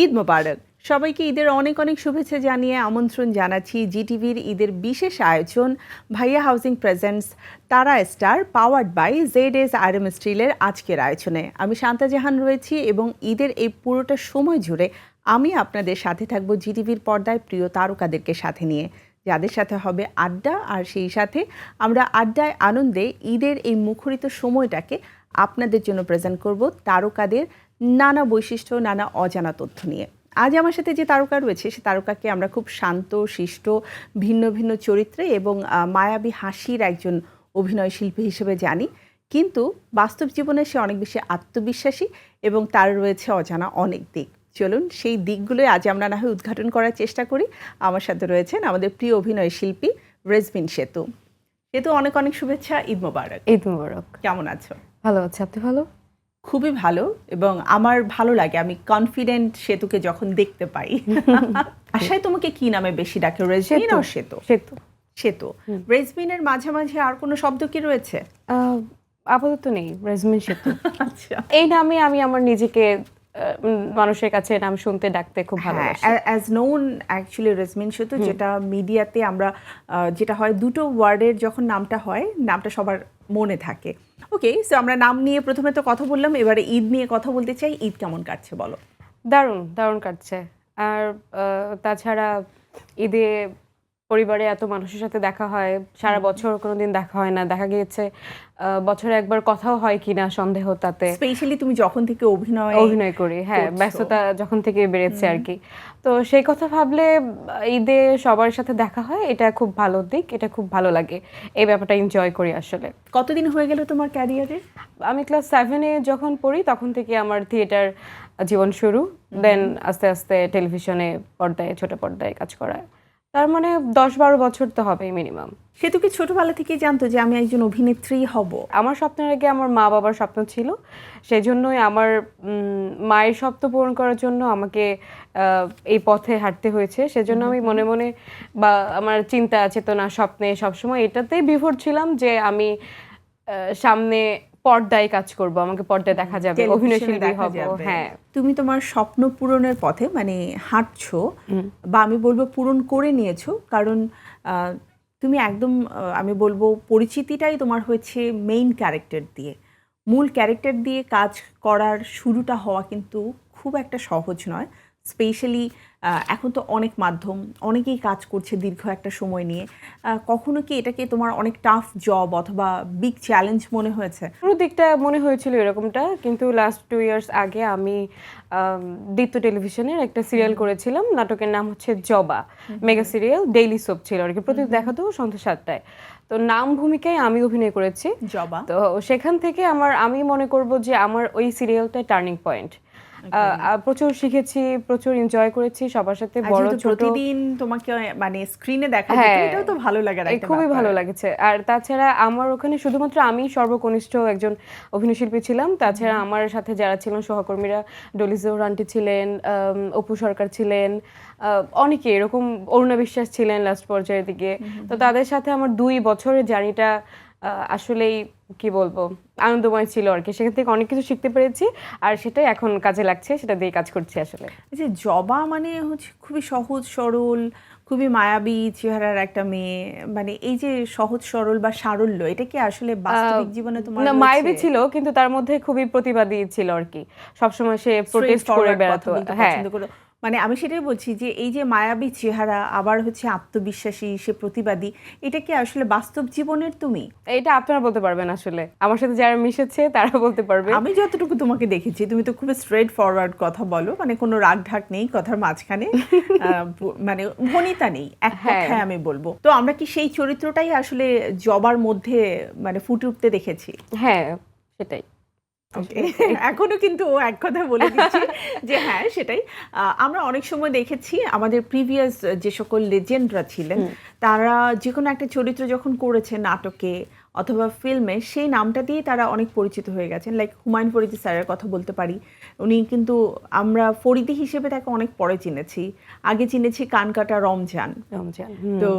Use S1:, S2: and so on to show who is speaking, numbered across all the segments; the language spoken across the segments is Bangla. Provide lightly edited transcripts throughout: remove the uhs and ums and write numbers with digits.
S1: ঈদ মোবারক। সবাইকে ঈদের অনেক অনেক শুভেচ্ছা জানিয়ে আমন্ত্রণ জানাচ্ছি জিটিভির ঈদের বিশেষ আয়োজন Bhaiya housing presents Tara star powered by Z iron স্টিলের আজকের আয়োজনে। আমি শান্তা জাহান রয়েছি এবং ঈদের এই পুরোটা সময় জুড়ে আমি আপনাদের সাথে থাকবো জিটিভির পর্দায় প্রিয় তারকাদেরকে সাথে নিয়ে, যাদের সাথে হবে আড্ডা, আর সেই সাথে আমরা আড্ডায় আনন্দে ঈদের এই মুখরিত সময়টাকে আপনাদের জন্য প্রেজেন্ট করব তারকাদের নানা বৈশিষ্ট্য, নানা অজানা তথ্য নিয়ে। আজ আমার সাথে যে তারকা রয়েছে সে তারকাকে আমরা খুব শান্ত শিষ্ট, ভিন্ন ভিন্ন চরিত্রে এবং মায়াবী হাসির একজন অভিনয় শিল্পী হিসেবে জানি, কিন্তু বাস্তব জীবনে সে অনেক বেশি আত্মবিশ্বাসী এবং তার রয়েছে অজানা অনেক দিক। চলুন সেই দিকগুলোই আজ আমরা না হয় উদ্ঘাটন করার চেষ্টা করি। আমার সাথে রয়েছেন আমাদের প্রিয় অভিনয় শিল্পী রেজবিন সেতু। সেতু, অনেক অনেক শুভেচ্ছা, ঈদ মোবারক।
S2: ঈদ মোবারক।
S1: কেমন আছো?
S2: ভালো আছি, আপনি ভালো?
S1: খুবই ভালো, এবং আমার ভালো লাগে, আমি কনফিডেন্ট সেতুকে যখন দেখতে পাই। আশায় তোমাকে কি নামে বেশি ডাকে, রেজবিন আর সেতু?
S2: সেতু।
S1: সেতু। রেজবিনের মাঝামাঝি আর কোনো শব্দ কি রয়েছে?
S2: আপাতত নেই, রেজমিন সেতু।
S1: আচ্ছা,
S2: এই নামে আমি আমার নিজেকে মানুষের কাছে নাম শুনতে ডাকতে খুব ভালোবাসি।
S1: অ্যাজ নোন অ্যাকচুয়ালি রেজমিন সেতু, যেটা মিডিয়াতে আমরা যেটা হয় দুটো ওয়ার্ডের যখন নামটা হয়, নামটা সবার মনে থাকে। ওকে, সো আমরা নাম নিয়ে প্রথমে তো কথা বললাম, এবারে ঈদ নিয়ে কথা বলতে চাই। ঈদ কেমন কাটছে বলো?
S2: দারুণ দারুণ কাটছে। আর তাছাড়া ঈদে পরিবারে এত মানুষের সাথে দেখা হয়, সারা বছর কোনোদিন দেখা হয় না, দেখা গিয়েছে বছরে একবার কথাও হয় কিনা সন্দেহ তাতে।
S1: স্পেশালি তুমি যখন থেকে
S2: অভিনয় করি, হ্যাঁ, ব্যস্ততা যখন থেকে বেড়েছে আর কি। তো সেই কথা ভাবলে ঈদে সবার সাথে দেখা হয়, এটা খুব ভালো দিক, এটা খুব ভালো লাগে, এই ব্যাপারটা এনজয় করি আসলে।
S1: কতদিন হয়ে গেল তোমার ক্যারিয়ারে?
S2: আমি ক্লাস 7-এ যখন পড়ি তখন থেকে আমার থিয়েটার জীবন শুরু, দেন আস্তে আস্তে টেলিভিশনে পর্দায়, ছোট পর্দায় কাজ করা, তার মানে 10-12 বছর তো হবেই মিনিমাম।
S1: সেতু কি ছোটবেলা থেকেই জানতো যে আমি একজন অভিনেত্রী হব?
S2: আমার স্বপ্নের আগে আমার মা বাবার স্বপ্ন ছিল, সেই জন্যই আমার মায়ের স্বপ্ন পূরণ করার জন্য আমাকে এই পথে হাঁটতে হয়েছে। সেজন্য আমি মনে মনে বা আমার চিন্তা চেতনা স্বপ্নে সবসময় এটাতেই বিভোর ছিলাম যে আমি সামনে পর্দায় কাজ করব, আমাকে পর্দায় দেখা যাবে, অভিনয় শিল্পী হব। হ্যাঁ,
S1: তুমি তোমার স্বপ্ন পূরণের পথে মানে হাঁটছো, বা আমি বলবো পূরণ করে নিয়েছো, কারণ তুমি একদম আমি বলবো পরিচিতিটাই তোমার হয়েছে মেইন ক্যারেক্টার দিয়ে। মূল ক্যারেক্টার দিয়ে কাজ করার শুরুটা হওয়া কিন্তু খুব একটা সহজ নয়। স্পেশালি এখন তো অনেক মাধ্যম, অনেকেই কাজ করছে দীর্ঘ একটা সময় নিয়ে। কখনো কি এটাকে তোমার অনেক টাফ জব অথবা বিগ চ্যালেঞ্জ মনে হয়েছে?
S2: পুরো দিকটা মনে হয়েছিল এরকমটা, কিন্তু লাস্ট 2 ইয়ার্স আগে আমি দীপ্ত টেলিভিশনের একটা সিরিয়াল করেছিলাম, নাটকের নাম হচ্ছে জবা, মেগা সিরিয়াল, ডেইলি সোপ ছিল আর কি, প্রতিদিন দেখাতো সন্ধ্যা 7টায়। তো নাম ভূমিকায় আমি অভিনয় করেছি
S1: জবা।
S2: তো সেখান থেকে আমি মনে করব যে আমার ওই সিরিয়ালটা টার্নিং পয়েন্ট। প্রচুর শিখেছি, প্রচুর এনজয় করেছি সবার সাথে, বড় ছোট।
S1: প্রতিদিন তোমাকে মানে স্ক্রিনে দেখা যেত, এটাও তো ভালো লাগার একটা ব্যাপার।
S2: খুবই ভালো লাগছে। আর তাছাড়া আমার ওখানে শুধুমাত্র আমি সর্বকনিষ্ঠ একজন অভিনয়শিল্পী ছিলাম, তাছাড়া আমার সাথে যারা ছিলেন সহকর্মীরা, ডলি জোহর আন্টি ছিলেন, অপু সরকার ছিলেন, অনেকে এরকম, অরুণা বিশ্বাস ছিলেন লাস্ট পর্যায়ের দিকে। তো তাদের সাথে আমার 2 বছরের জার্নিটা আসলেই কি বলবো, আনন্দময় ছিল আর কি। সেখান থেকে অনেক কিছু শিখতে পেরেছি, আর সেটাই এখন কাজে লাগছে, সেটা দিয়ে কাজ করছি আসলে।
S1: যে জবা মানে হচ্ছে খুবই সহজ সরল, খুবই মায়াবী চেহারার একটা মেয়ে, মানে এই যে সহজ সরল বা সারল্য, এটা কি আসলে বাস্তবিক জীবনে তোমার?
S2: না, মায়াবী ছিল, কিন্তু তার মধ্যে খুবই প্রতিবাদী ছিল আর কি, সবসময় সে প্রোটেস্ট করে বেড়াতো। হ্যাঁ,
S1: মানে আমি সেটাই বলছি যে এই যে মায়াবী চেহারা, আবার হচ্ছে আত্মবিশ্বাসী, সে প্রতিবাদী, এটা কি আসলে বাস্তব জীবনের তুমি?
S2: এটা আপনারা বলতে পারবেন, আসলে আমার সাথে যারা মিশেছে তারা বলতে পারবে।
S1: আমি যতটুকু তোমাকে দেখেছি, তুমি তো খুব স্ট্রেট ফরওয়ার্ড কথা বলো, মানে কোনো রাগ ঢাক নেই কথার মাঝখানে, মানে ভনিতা নেই, এক কথায় আমি বলবো। তো আমরা কি সেই চরিত্রটাই আসলে জবার মধ্যে মানে ফুটে উঠতে দেখেছি?
S2: হ্যাঁ, সেটাই।
S1: এখনো কিন্তু এক কথা বলে দিচ্ছি যে হ্যাঁ সেটাই। আমরা অনেক সময় দেখেছি আমাদের প্রিভিয়াস যে সকল লেজেন্ডরা ছিলেন, তারা যে কোনো একটা চরিত্র যখন করেছে নাটকে, অথবা ফিল্মে সেই নামটা দিয়ে তারা অনেক পরিচিত হয়ে গেছেন। লাইক হুমায়ুন ফরিদি স্যারের কথা বলতে পারি। উনি কিন্তু আমরা ফরিদি হিসেবে তাকে অনেক পরে চিনেছি, আগে চিনেছি কানকাটা রমজান।
S2: রমজান
S1: তো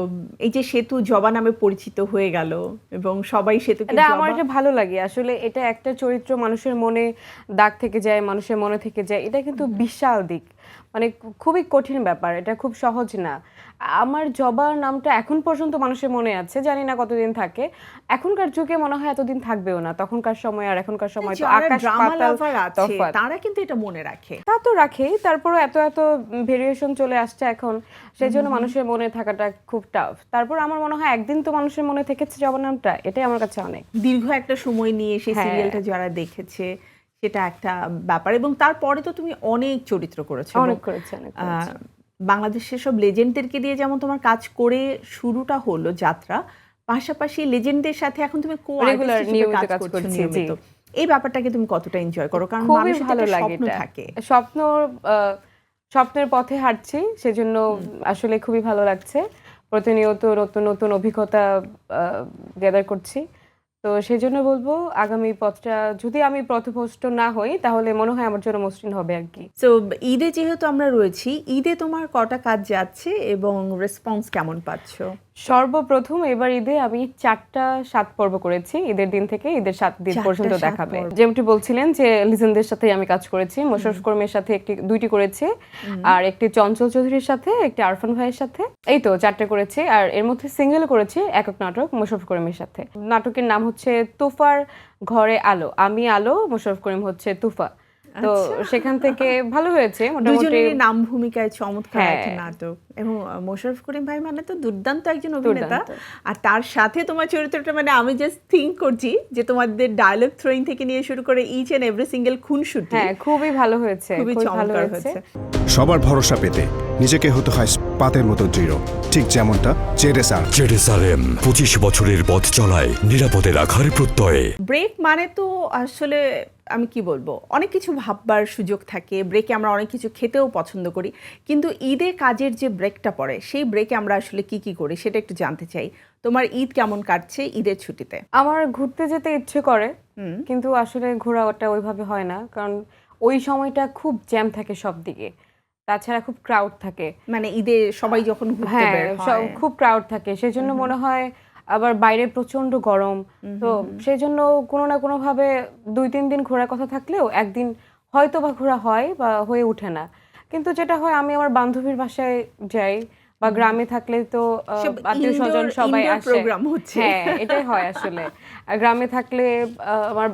S1: এই যে সেতু জবা নামে পরিচিত হয়ে গেল এবং সবাই সেতুকে
S2: এটা
S1: জবা।
S2: আমার এটা ভালো লাগে আসলে, এটা একটা চরিত্র মানুষের মনে দাগ থেকে যায়, মানুষের মনে থেকে যায়, এটা কিন্তু বিশাল দিক, মানে খুবই কঠিন ব্যাপার, এটা খুব সহজ না। আমার জবা নামটা এখন পর্যন্ত মানুষের মনে আছে, জানি না কতদিন থাকে। এখনকার যুগে মনে হয় এতদিন থাকবেও না, তখনকার সময় আর এখনকার সময় তো
S1: যারা
S2: আকাশ
S1: ড্রামা
S2: পাতাল
S1: লাভার আছে
S2: তফাৎ।
S1: তারা কিন্তু এটা মনে রাখে।
S2: তা তো রাখেই, তারপরে এত এত ভেরিয়েশন চলে আসছে এখন, সেই জন্য মানুষের মনে থাকাটা খুব টাফ। তারপর আমার মনে হয় একদিন তো মানুষের মনে থেকেছে জবা নামটা, এটাই আমার কাছে অনেক।
S1: দীর্ঘ একটা সময় নিয়ে সেই
S2: হ্যাঁ।
S1: সিরিয়ালটা যারা দেখেছে সেটা একটা ব্যাপার। এবং তারপরে তো তুমি অনেক চরিত্র করেছো,
S2: অনেক
S1: এবং,
S2: করেছে, অনেক করেছে।
S1: বাংলাদেশের সব লেজেন্ডদেরকে দিয়ে যেমন তোমার কাজ করে শুরুটা হলো যাত্রা, পাশাপাশি লেজেন্ডদের সাথে এখন তুমি
S2: Regular, নিয়মিত কাজ করছি,
S1: নিয়মিত।
S2: জি।
S1: এই ব্যাপারটাকে তুমি কতটা এনজয় করো? কারণ
S2: খুবই
S1: মানুষের তো
S2: ভালো
S1: একটা
S2: লাগে
S1: স্বপ্ন
S2: এটা।
S1: থাকে।
S2: স্বপ্ন, স্বপ্নের পথে হাঁটছি, সেজন্য আসলে খুবই ভালো লাগছে। প্রতিনিয়ত নতুন নতুন অভিজ্ঞতা গ্যাদার করছি। তো সেই জন্য বলবো আগামী পথটা যদি আমি পথভ্রষ্ট না হই তাহলে মনে হয় আমার জন্য মসৃণ হবে আর কি।
S1: তো ঈদে যেহেতু আমরা রয়েছি, ঈদে তোমার কটা কাজ যাচ্ছে এবং রেসপন্স কেমন পাচ্ছ?
S2: সর্বপ্রথম এবার ঈদে আমি 4টা 7 পর্ব করেছি, ঈদের দিন থেকে ঈদের 7 দিন
S1: 4টা
S2: পর্যন্ত
S1: 7
S2: দেখাবে।
S1: পর্ব।
S2: যেমনটি বলছিলেন যে লিজেন্ডদের সাথে আমি কাজ করেছি, মোশাররফ করিমের সাথে দুইটি করেছি, আর একটি চঞ্চল চৌধুরীর সাথে, একটি আরফান ভাইয়ের সাথে, এই তো 4টে করেছি। আর এর মধ্যে সিঙ্গেল করেছি একক নাটক মোশাররফ করিমের সাথে। নাটকের নাম হচ্ছে তুফার ঘরে আলো, আমি আলো, মোশাররফ করিম হচ্ছে তুফা। তো সেখান থেকে ভালো হয়েছে মোটামুটি।
S1: দুজনেরই নাম ভূমিকায় চমৎকার
S2: হ্যাঁ।
S1: একটা নাটক, এবং মোশাররফ করিম ভাই মানে তো দুর্দান্ত একজন অভিনেতা।
S2: দুর্দান্ত।
S1: আর তার সাথে তোমার চরিত্রটা, মানে আমি জাস্ট থিঙ্ক করছি যে তোমাদের ডায়লগ থ্রোয়িং থেকে নিয়ে শুরু করে ইচ এন্ড এভরি সিঙ্গেল খুনসুটি
S2: হ্যাঁ, খুবই ভালো হয়েছে,
S1: খুবই
S2: খুবই ভালো
S1: চমৎকার
S2: হয়েছে।
S1: হয়েছে।
S3: সবার ভরসা পেতে নিজেকে হতে হয় পাতের মতো দৃঢ়, ঠিক যেমনটা জেডএসআর।
S4: জেরুসালেম 25 বছরের পথ চলায় নিরাপদে রাখার প্রত্যয়ে।
S1: ব্রেক মানে তো আসলে আমি কি বলবো, অনেক কিছু ভাববার সুযোগ থাকে ব্রেকে, আমরা অনেক কিছু খেতেও পছন্দ করি, কিন্তু ঈদে কাজের যে ব্রেকটা পড়ে সেই ব্রেকে আমরা আসলে কি কি করি সেটা একটু জানতে চাই। তোমার ঈদ কেমন কাটছে ঈদের ছুটিতে?
S2: আমার ঘুরতে যেতে ইচ্ছে করে, কিন্তু আসলে ঘোরাটা ওইভাবে হয় না, কারণ ওই সময়টা খুব জ্যাম থাকে সব দিকে, তাছাড়া খুব ক্রাউড থাকে।
S1: মানে ঈদে সবাই যখন ঘুরতে
S2: হ্যাঁ,
S1: বের হয়,
S2: খুব ক্রাউড থাকে, সেজন্য মনে হয়, আবার বাইরে প্রচন্ড গরম, তো সেই জন্য কোনো না কোনো ভাবে 2-3 দিন ঘোরার কথা থাকলেও একদিন হয়তো বা ঘোরা হয় বা হয়ে ওঠে না। কিন্তু যেটা হয়, আমি আমার বান্ধবীর বাসায় যাই, বা গ্রামে থাকলে তো
S1: সব
S2: আত্মীয় স্বজন সবাই
S1: indoor
S2: আসে,
S1: program হচ্ছে।
S2: হ্যাঁ এটাই হয় আসলে। আর গ্রামে থাকলে আমার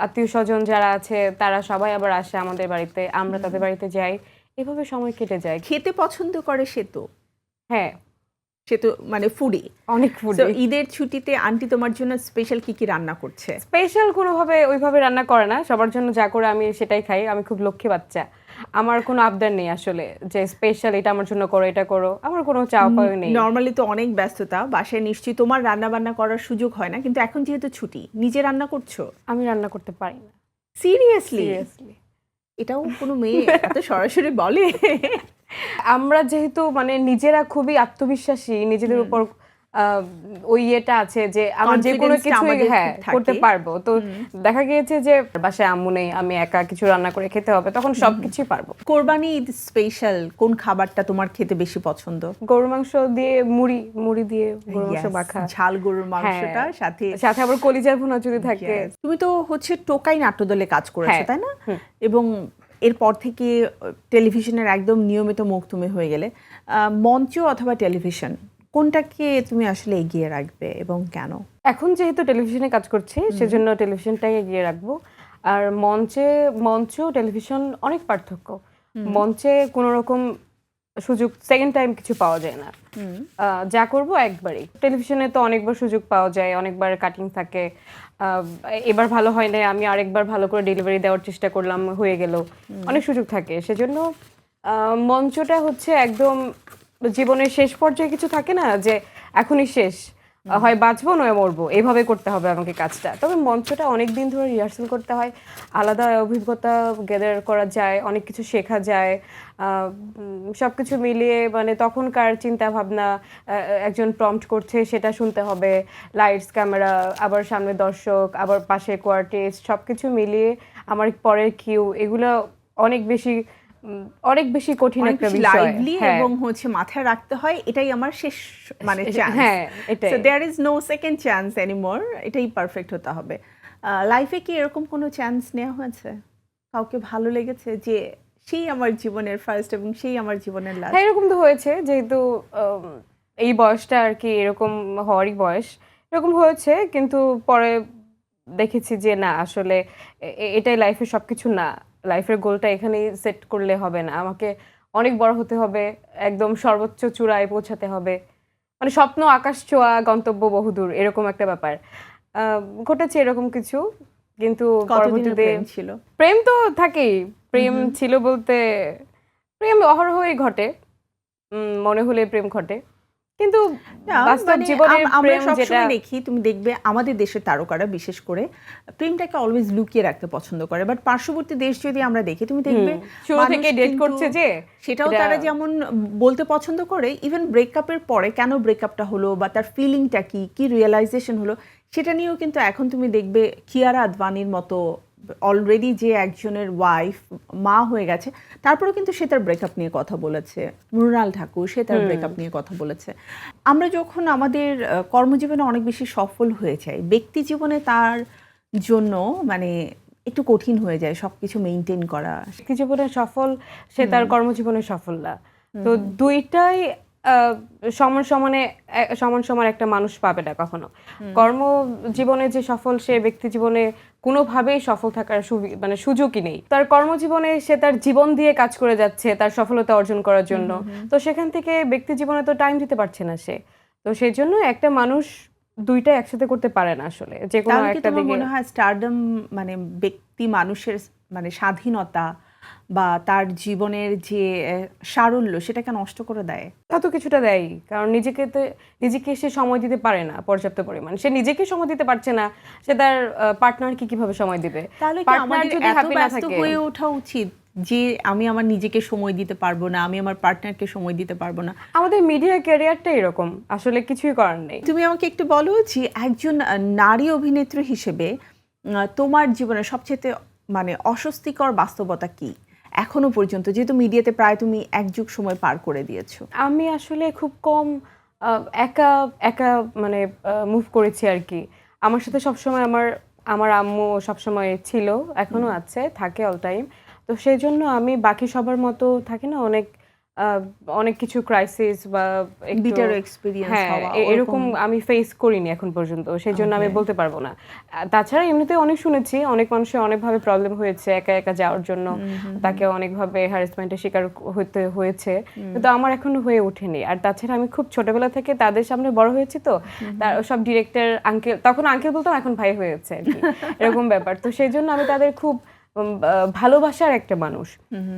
S2: আত্মীয় স্বজন যারা আছে তারা সবাই আবার আসে আমাদের বাড়িতে, আমরা তাদের বাড়িতে যাই, এভাবে সময় কেটে যায়।
S1: খেতে পছন্দ করে সে তো,
S2: হ্যাঁ,
S1: সে তো মানে ফুডি।
S2: অনেক ফুড।
S1: তো ঈদের ছুটিতে আন্টি তোমার জন্য স্পেশাল কি কি রান্না করছে?
S2: স্পেশাল কোনোভাবে ওইভাবে রান্না করে না, সবার জন্য যা করে আমি সেটাই খাই। আমি খুব লক্ষ্মী বাচ্চা, আমার কোনো আবদার নেই আসলে যে স্পেশাল এটা আমার জন্য করো, এটা করো, আমার কোনো চাওয়া পাওয়া নেই।
S1: নর্মালি তো অনেক ব্যস্ততা, বাসায় নিশ্চয়ই তোমার রান্না বান্না করার সুযোগ হয় না, কিন্তু এখন যেহেতু ছুটি নিজে রান্না করছো?
S2: আমি রান্না করতে পারি না,
S1: সিরিয়াসলি?
S2: সিরিয়াসলি।
S1: এটাও কোনো মেয়ে এত সরাসরি বলে?
S2: আমরা যেহেতু মানে নিজেরা খুবই আত্মবিশ্বাসী, নিজেদের উপর ওই ইয়েটা আছে যে আমরা যে কোনো
S1: Confidence টা
S2: কিছু
S1: আমাদের
S2: হ্যাঁ
S1: খুব থাকে।
S2: করতে পারবো। তো দেখা গিয়েছে যে বাসায় আম্মু নেই, আমি একা কিছু রান্না করে খেতে হবে, তখন সবকিছুই পারবো।
S1: কোরবানি ঈদ স্পেশাল কোন খাবারটা তোমার খেতে বেশি পছন্দ?
S2: গরুর মাংস দিয়ে মুড়ি দিয়ে গরুর মাংস
S1: Yes,
S2: মাখা,
S1: ঝাল গরুর মাংসটা,
S2: হ্যাঁ,
S1: সাথে
S2: সাথে আবার কলিজার ভুনা যদি থাকে।
S1: Yes. তুমি তো হচ্ছে টোকাই নাট্যদলে কাজ করেছো,
S2: হ্যাঁ,
S1: তাই না? এবং এরপর থেকে টেলিভিশনের একদম নিয়মিত মুখ তুমি হয়ে গেলে। মঞ্চ অথবা টেলিভিশন কোনটাকে তুমি আসলে এগিয়ে রাখবে এবং কেন?
S2: এখন যেহেতু টেলিভিশনে কাজ করছি সেজন্য টেলিভিশনটাই এগিয়ে রাখবো। আর মঞ্চ টেলিভিশন অনেক পার্থক্য। মঞ্চে কোনো রকম সুযোগ সেকেন্ড টাইম কিছু পাওয়া যায় না, যা করব একবারই। টেলিভিশনে তো অনেকবার সুযোগ পাওয়া যায়, অনেকবার কাটিং থাকে, এবার ভালো হয় না, আমি আরেকবার ভালো করে ডেলিভারি দেওয়ার চেষ্টা করলাম, হয়ে গেল, অনেক সুযোগ থাকে। সেজন্য মঞ্চটা হচ্ছে একদম জীবনের শেষ পর্যায়ে, কিছু থাকে না যে এখনই শেষ, হয় বাঁচবো নয় মরবো, এইভাবে করতে হবে আমাকে কাজটা। তবে মঞ্চটা অনেক দিন ধরে রিহার্সাল করতে হয়, আলাদা অভিজ্ঞতা গ্যাদার করা যায়, অনেক কিছু শেখা যায়। সবকিছু মিলিয়ে মানে তখনকার চিন্তা ভাবনা, একজন প্রম্পট করছে সেটা শুনতে হবে, লাইটস ক্যামেরা, আবার সামনে দর্শক, আবার পাশে কোয়ার্টিস্ট, সবকিছু মিলিয়ে আমার পরের কিউ, এগুলো অনেক বেশি কঠিন একটা বিষয়।
S1: লাইভলি এবং হচ্ছে মাথায় রাখতে হয়, এটাই আমার শেষ মানে চান্স।
S2: হ্যাঁ, এটাই।
S1: So there is no second chance anymore, এটাই পারফেক্ট হতে হবে। লাইফে কি এরকম কোনো চান্স নেওয়া হয়েছে? কাউকে ভালো লেগেছে যে সেই আমার জীবনের ফার্স্ট এবং সেই আমার জীবনের লাস্ট?
S2: হ্যাঁ, এরকম তো হয়েছে, যেহেতু এই বয়সটা আর কি এরকম হওয়ারই বয়স, এরকম হয়েছে। কিন্তু পরে দেখেছি যে না, আসলে এটাই লাইফের সবকিছু না। লাইফের গোলটা এখানেই সেট করলে হবে না, আমাকে অনেক বড় হতে হবে, একদম সর্বোচ্চ চূড়ায় পৌঁছাতে হবে। মানে স্বপ্ন আকাশ ছোঁয়া, গন্তব্য বহুদূর, এরকম একটা ব্যাপার ঘটেছে এরকম কিছু। কিন্তু
S1: কতদিনের
S2: পরবর্তীতে
S1: প্রেম ছিল?
S2: প্রেম তো থাকেই। প্রেম ছিল বলতে, প্রেম অহরহই ঘটে, মনে হলে প্রেম ঘটে, কিন্তু
S1: না,
S2: বাস্তব
S1: মানে
S2: জীবনের
S1: আমরা
S2: প্রেম যেটা
S1: সবসময় দেখি, তুমি দেখবে আমাদের দেশের তারকারা বিশেষ করে প্রেমটাকে অলওয়েজ লুকিয়ে রাখতে পছন্দ করে, বাট পার্শ্ববর্তী দেশ যদি আমরা দেখি, তুমি দেখবে
S2: শুরু
S1: মানুষ
S2: থেকে ডেট
S1: কিন্তু
S2: করছে যে
S1: সেটাও
S2: এটা-
S1: তারা যেমন বলতে পছন্দ করে, ইভেন ব্রেকআপের পরে কেন ব্রেকআপটা হলো বা তার ফিলিংটা কি রিয়েলাইজেশন হলো, সেটা নিয়েও কিন্তু এখন তুমি দেখবে কিয়ারা আদভানির মতো অলরেডি যে একজনের ওয়াইফ, মা হয়ে গেছে, তারপরেও কিন্তু সে তার ব্রেকআপ নিয়ে কথা বলেছে। মৃণাল ঠাকুর, সে তার ব্রেকআপ নিয়ে কথা বলেছে। আমরা যখন আমাদের কর্মজীবনে অনেক বেশি সফল হয়ে যাই, ব্যক্তি জীবনে তার জন্য মানে একটু কঠিন হয়ে যায় সবকিছু মেনটেন করা।
S2: ব্যক্তি জীবনে সফল, সে তার কর্মজীবনে সফল না। তো দুইটাই সমান সমান একটা মানুষ পাবে না কখনো। কর্মজীবনে যে সফল, সে ব্যক্তি জীবনে কোনোভাবেই সফল থাকার মানে সুযোগই নেই। তার কর্মজীবনে সে তার জীবন দিয়ে কাজ করে যাচ্ছে তার সফলতা অর্জন করার জন্য, তো সেখান থেকে ব্যক্তি জীবনে তো টাইম দিতে পারছে না সে। তো সেই জন্য একটা মানুষ দুইটা একসাথে করতে পারে না আসলে, যে কোনো
S1: তাহলে কি
S2: একটা
S1: তোমার
S2: দিকে।
S1: মনে হয় স্টারডম মানে ব্যক্তি মানুষের মানে স্বাধীনতা বা তার জীবনের যে সারল্য, সেটাকে নষ্ট করে দেয়?
S2: তত কিছুটা দেয়, কারণ নিজেকে সে সময় দিতে পারে না পর্যাপ্ত পরিমাণ। সে নিজেকে সময় দিতে পারছে না, সে তার পার্টনারকে কিভাবে সময় দিবে?
S1: তাহলে কি
S2: পার্টনার
S1: আমাদের
S2: যদি
S1: এত
S2: হ্যাপি না
S1: ব্যস্ত
S2: থাকে,
S1: হয়ে ওঠা উচিত যে আমি আমার নিজেকে সময় দিতে পারবো না, আমি আমার পার্টনারকে সময় দিতে পারবো না?
S2: আমাদের মিডিয়া ক্যারিয়ারটা এরকম, আসলে কিছুই করার নেই।
S1: তুমি আমাকে একটু বলো যে একজন নারী অভিনেত্রী হিসেবে তোমার জীবনের সবচেয়ে মানে অস্বস্তিকর বাস্তবতা কি এখনো পর্যন্ত, যেহেতু মিডিয়াতে প্রায় তুমি এক যুগ সময় পার করে দিয়েছো?
S2: আমি আসলে খুব কম একা একা মানে মুভ করেছি আর কি। আমার সাথে সবসময় আমার আম্মু সবসময় ছিল, এখনো আছে, থাকে অল টাইম। তো সেই জন্য আমি বাকি সবার মতো থাকি না, অনেক কিছু ক্রাইসিস বা
S1: বিটার এক্সপেরিয়েন্স
S2: হ্যাঁ,
S1: হওয়া,
S2: এরকম আমি ফেস করিনি এখন পর্যন্ত, সেই জন্য আমি বলতে পারবো না। তাছাড়া এমনিতে অনেক শুনেছি, অনেক মানুষের অনেকভাবে প্রবলেম হয়েছে একা একা যাওয়ার জন্য, তাকে অনেকভাবে হ্যারাসমেন্টের শিকার হতে হয়েছে, কিন্তু আমার এখনো হয়ে ওঠেনি। আর তাছাড়া আমি খুব ছোটবেলা থেকে তাদের সামনে বড় হয়েছি, তো তার সব ডিরেক্টর আঙ্কেল, তখন আঙ্কেল বলতাম, এখন ভাই হয়েছে আর কি, এরকম ব্যাপার। তো সেই জন্য আমি তাদের খুব ভালোবাসার একটা মানুষ,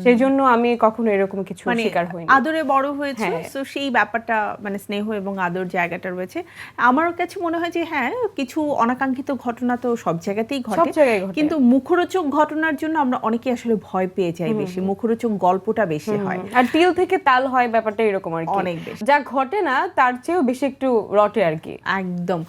S2: সেই জন্য আমি কখনো এরকম কিছু
S1: মানে
S2: শিকার হইনি।
S1: আদরে বড় হয়েছে,
S2: হ্যাঁ।
S1: তো সেই ব্যাপারটা মানে স্নেহ এবং আদর জায়গাটা রয়েছে। আমার কাছে মনে হয় যে হ্যাঁ, কিছু অনাকাঙ্ক্ষিত ঘটনা তো সব জায়গাতেই
S2: সব
S1: ঘটে,
S2: জায়গায় ঘটে।
S1: কিন্তু মুখরোচক ঘটনার জন্য আমরা অনেকে আসলে ভয় পেয়ে যাই বেশি, মুখরোচক গল্পটা বেশি হয়।
S2: আর তিল থেকে তাল হয়, ব্যাপারটা এরকম আর কি,
S1: অনেক বেশি।
S2: যা ঘটে না তার চেয়েও বেশি একটু রটে আর কি।
S1: একদম।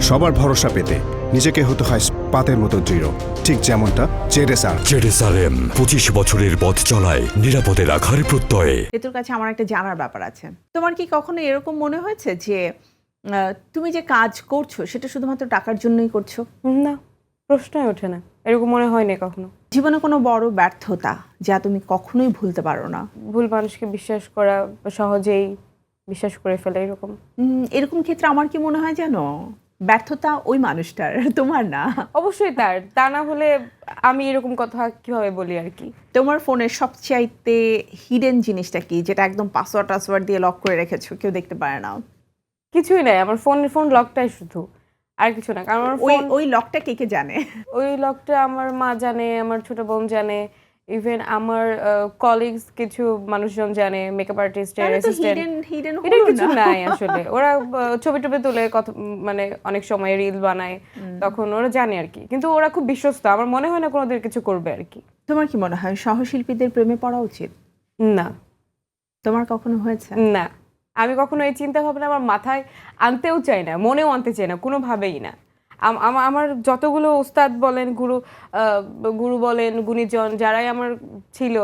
S3: সবার ভরসা পেতে নিজেকে হতে হয় পাতের মতো দৃঢ়, ঠিক যেমনটা জেরেসার।
S4: জেরুসালেম 25 বছরের পথ চলায় নিরাপদে রাখার প্রত্যয়ে।
S1: তোর কাছে আমার একটা জানার ব্যাপার আছে, তোমার কি কখনো এরকম মনে হয়েছে যে তুমি যে কাজ করছো সেটা শুধুমাত্র টাকার জন্যই করছো?
S2: না, প্রশ্নই ওঠে না, এরকম মনে হয়নি কখনো।
S1: জীবনে কোনো বড় ব্যর্থতা যা তুমি কখনোই ভুলতে পারো না?
S2: ভুল মানুষকে বিশ্বাস করা, সহজেই বিশ্বাস করে ফেলে, এরকম।
S1: এরকম ক্ষেত্রে আমার কি মনে হয় জানো, ব্যর্থতা ওই মানুষটার, তোমার না।
S2: অবশ্যই তা না হলে আমি এরকম কথা কিভাবে বলি আর কি।
S1: তোমার ফোনের সবচাইতে হিডেন জিনিসটা কি, যেটা একদম পাসওয়ার্ড দিয়ে লক করে রেখেছো, কেউ দেখতে পারে না?
S2: কিছুই নাই, আমার ফোন লকটাই শুধু, আর কিছু না। কারণ আমার
S1: ওই
S2: ফোন,
S1: ওই লকটা কে কে জানে?
S2: ওই লকটা আমার মা জানে, আমার ছোট বোন জানে, ইভেন আমার কলিগস কিছু মানুষজন জানে, মেকআপ আর্টিস্টের
S1: তাহলে তো
S2: অ্যাসিস্ট্যান্ট।
S1: হিডেন
S2: এটা
S1: হলো
S2: কিছু
S1: না।
S2: নাই আসলে। ওরা ছবি টবি তুলে কথা, মানে অনেক সময় রিল বানায়, তখন ওরা জানে আর কি। কিন্তু ওরা খুব বিশ্বস্ত, আমার মনে হয় না কোনোদিন কিছু করবে আর কি।
S1: তোমার কি মনে হয় সহশিল্পীদের প্রেমে পড়া উচিত?
S2: না
S1: তোমার কখনো হয়েছে?
S2: না, আমি কখনো এই চিন্তা ভাবনা আমার মাথায় আনতেও চাই না, মনেও আনতে চাই না, কোনোভাবেই না। আমার যতগুলো ওস্তাদ বলেন, গুরু বলেন, গুণীজন যারাই আমার ছিল,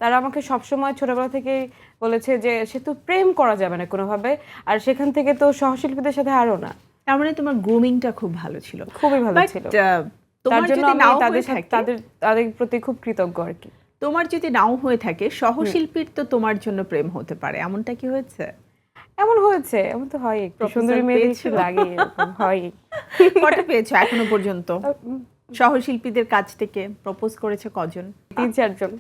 S2: তারা আমাকে সবসময় ছোটবেলা থেকে বলেছে যে সে তো প্রেম করা যাবে না কোনোভাবে, আর সেখান থেকে তো সহশিল্পীদের সাথে আরো না।
S1: তার মানে তোমার গ্রুমিংটা খুব ভালো ছিল।
S2: খুবই ভালো
S1: But,
S2: ছিল।
S1: তার
S2: তার জন্য
S1: যদি
S2: আমি
S1: নাও
S2: তাদের
S1: হয়ে
S2: সাথে
S1: থাকে,
S2: তাদের প্রতি খুব কৃতজ্ঞ আর কি।
S1: তোমার যদি নাও হয়ে থাকে সহশিল্পীর তো তোমার জন্য প্রেম হতে পারে, এমনটা কি হয়েছে?
S2: এমন হয়েছে, এমন তো হয়, একটু
S1: Proposal
S2: সুন্দরী মেয়েদের
S1: পেয়েছো?
S2: একটু লাগে, এরকম হয়।
S1: কটা পেয়েছো এখনো পর্যন্ত? সহশিল্পীদের কাছ থেকে প্রপোজ করেছে কজন?
S2: 3-4 জন।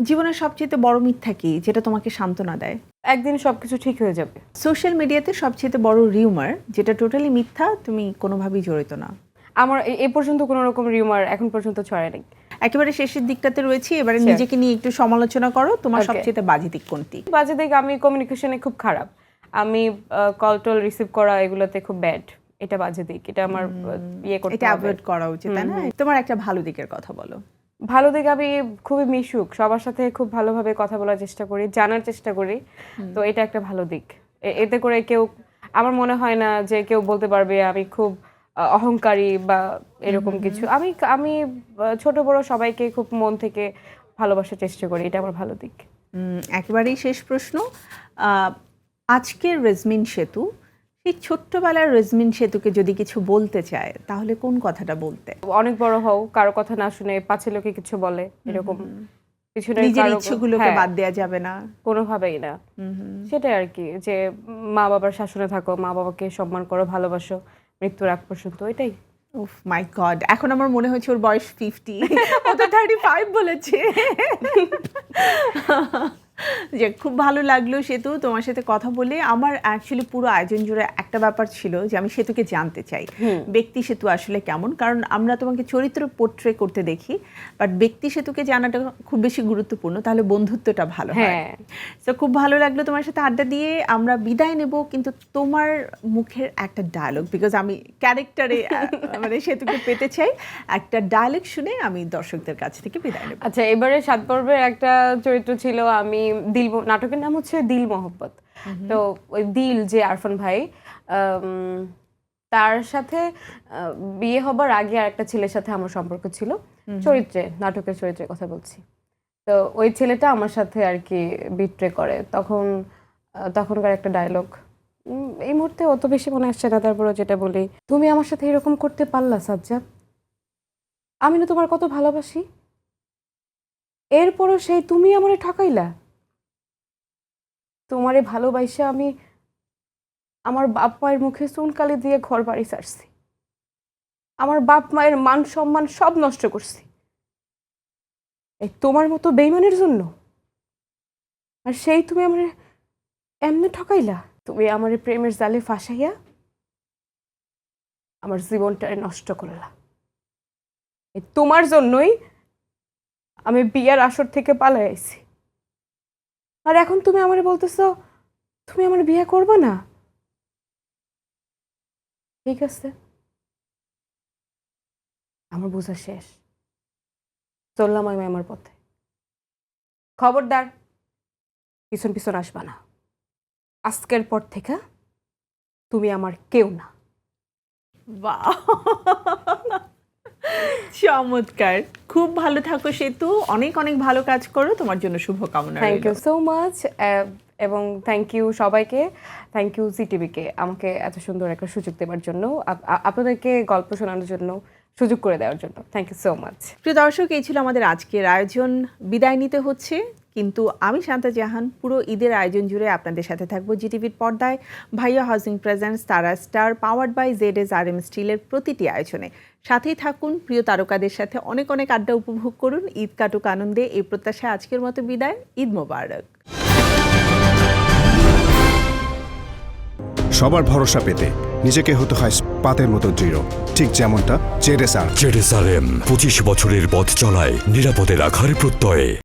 S1: জীবনের সবচেয়ে বড় মিথ্যা কি যেটা তোমাকে সান্ত্বনা দেয়?
S2: একদিন সবকিছু ঠিক হয়ে যাবে।
S1: সোশ্যাল মিডিয়াতে সবচেয়ে বড় রিউমার যেটা টোটালি মিথ্যা, তুমি কোনোভাবেই জড়িত না?
S2: আমার এ পর্যন্ত কোনো রকম রিউমার এখন পর্যন্ত ছড়ায় নাই।
S1: একেবারে শেষের দিকটাতে রয়েছি, এবারে
S2: Sure.
S1: নিজেকে নিয়ে একটু সমালোচনা করো। তোমার
S2: Okay.
S1: সবচেয়ে বাজে দিক কোনটি?
S2: বাজে দিক, আমি কমিউনিকেশনে খুব খারাপ। আমি কল টল রিসিভ করা এগুলোতে খুব ব্যাড। এটা বাজে দিক, এটা আমার ইয়ে করতে
S1: এটা
S2: হবে।
S1: অ্যাভয়েড করা উচিত, তাই না? তোমার একটা ভালো দিকের কথা বলো।
S2: ভালো দিক, আমি খুবই মিশুক, সবার সাথে খুব ভালোভাবে কথা বলার চেষ্টা করি, জানার চেষ্টা করি। তো এটা একটা ভালো দিক। এতে করে কেউ, আমার মনে হয় না যে কেউ বলতে পারবে আমি খুব অহংকারী বা এরকম কিছু। আমি ছোট বড় সবাইকে খুব মন থেকে ভালোবাসার চেষ্টা করি, এটা আমার ভালো দিক।
S1: একেবারেই শেষ প্রশ্ন, আজকের রেজমিন সেতু, সেই ছোট্টবেলার রেজমিন সেতুকে যদি কিছু বলতে চায় তাহলে কোন কথাটা বলতে?
S2: অনেক বড় হও, কারো কথা না শুনে পাছে লোকে কিছু বলে, এরকম কিছু না।
S1: নিজের ইচ্ছেগুলোকে বাদ দেওয়া যাবে না
S2: কোনোভাবেই না। সেটাই আর কি, যে মা বাবার শাসনে থাকো, মা বাবাকে সম্মান করো, ভালোবাসো মৃত্যুর আগ পর্যন্ত, এটাই।
S1: উফ মাই গড, এখন আমার মনে হচ্ছে ওর বয়স 50, ও তো 35 বলেছে। যে খুব ভালো লাগলো সেতু তোমার সাথে কথা বলে। আমার অ্যাকচুয়ালি পুরো আয়োজন জুড়ে একটা ব্যাপার ছিল যে আমি সেতুকে জানতে চাই ব্যক্তি সেতু আসলে কেমন, কারণ আমরা তোমাকে চরিত্র পোট্রে করতে দেখি, বাট ব্যক্তি সেতুকে জানাটা খুব বেশি গুরুত্বপূর্ণ, তাহলে বন্ধুত্বটা ভালো হয়। তো খুব ভালো লাগলো তোমার সাথে আড্ডা দিয়ে। আমরা বিদায় নেব, কিন্তু তোমার মুখের একটা ডায়লগ, বিকজ আমি ক্যারেক্টারে মানে সেতুকে পেতে চাই, একটা ডায়লগ শুনে আমি দর্শকদের কাছ থেকে বিদায় নেব।
S2: আচ্ছা, এবারে 7 পর্বের একটা চরিত্র ছিল, আমি দিল, নাটকের নাম হচ্ছে দিল মহব্বত। তো ওই দিল যে আরফান ভাই, তার সাথে বিয়ে হবার আগে আর একটা ছেলের সাথে আমার সম্পর্ক ছিল, চরিত্রে, নাটকের চরিত্রের কথা বলছি। তো ওই ছেলেটা আমার সাথে আর কি বিট্রে করে, তখনকার একটা ডায়লগ এই মুহূর্তে অত বেশি মনে আসছে না, তারপরে যেটা বলি, তুমি আমার সাথে এরকম করতে পারলা সাজ্জাদ, আমি না তোমার কত ভালোবাসি, এরপরও সেই তুমি আমারে ঠকাইলা। তোমারে ভালোবাসা আমি আমার বাপ মায়ের মুখে চুনকালি দিয়ে ঘর বাড়ি ছাড়ছি, আমার বাপ মায়ের মান সম্মান সব নষ্ট করছি এই তোমার মতো বেইমানের জন্য। আর সেই তুমি আমারে এমনি ঠকাইলা, তুমি আমার প্রেমের জালে ফাঁসাইয়া আমার জীবনটারে নষ্ট করলা। এই তোমার জন্যই আমি বিয়ের আসর থেকে পালাই আইছি, আর এখন তুমি আমারে বলতেছো তুমি আমার বিয়ে করবে না। ঠিক আছে, আমার বোঝা শেষ, চললাম আমি আমার পথে। খবরদার পিছন পিছন আসবা না, আজকের পর থেকে তুমি আমার কেউ না।
S1: বাহ, চমৎকার, খুব ভালো থাকো সেতু, অনেক অনেক ভালো কাজ করো, তোমার জন্য শুভকামনা।
S2: থ্যাংক ইউ সো মাচ, এবং থ্যাংক ইউ সবাইকে, থ্যাংক ইউ জিটিভিকে আমাকে এত সুন্দর একটা সুযোগ দেওয়ার জন্য, আপনাদেরকে গল্প শোনানোর জন্য সুযোগ করে দেওয়ার জন্য। Thank you so much.
S1: প্রিয় দর্শক, এই ছিল আমাদের আজকের আয়োজন। বিদায় নিতে হচ্ছে, কিন্তু আমি শান্তা জাহান পুরো ঈদের আয়োজন জুড়ে আপনাদের সাথে থাকবো জিটিভির পর্দায়। ভাইয়া housing presents, Tara star, powered by ZSRM স্টিলের প্রতিটি আয়োজনে সাথেই থাকুন। প্রিয় তারকাদের সাথে অনেক অনেক আড্ডা উপভোগ করুন। ঈদ কাটুক আনন্দে, এই প্রত্যাশায় আজকের মতো বিদায়। ঈদ মোবারক।
S3: সবার ভরসা পেতে নিজেকে হতে হয় পাতের মতো দৃঢ়। ঠিক যেমনটা জেড এস আর।
S4: জেডএসআরএম 25 বছরের পথ চলায় নিরাপদে রাখার প্রত্যয়ে।